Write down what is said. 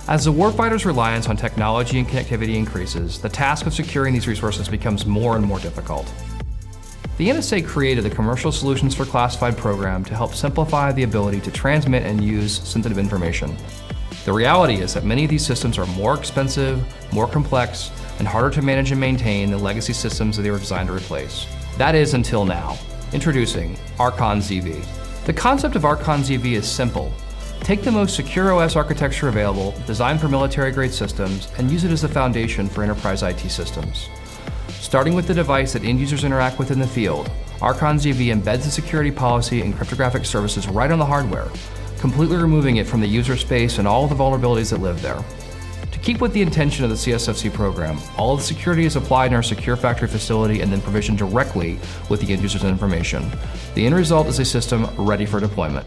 As the warfighter's reliance on technology and connectivity increases, the task of securing these resources becomes more and more difficult. The NSA created the Commercial Solutions for Classified program to help simplify the ability to transmit and use sensitive information. The reality is that many of these systems are more expensive, more complex, and harder to manage and maintain than legacy systems that they were designed to replace. That is until now. Introducing Archon ZV. The concept of Archon ZV is simple. Take the most secure OS architecture available, designed for military-grade systems, and use it as the foundation for enterprise IT systems. Starting with the device that end users interact with in the field, Archon ZV embeds the security policy and cryptographic services right on the hardware, completely removing it from the user space and all of the vulnerabilities that live there. To keep with the intention of the CSfC program, all of the security is applied in our secure factory facility and then provisioned directly with the end user's information. The end result is a system ready for deployment.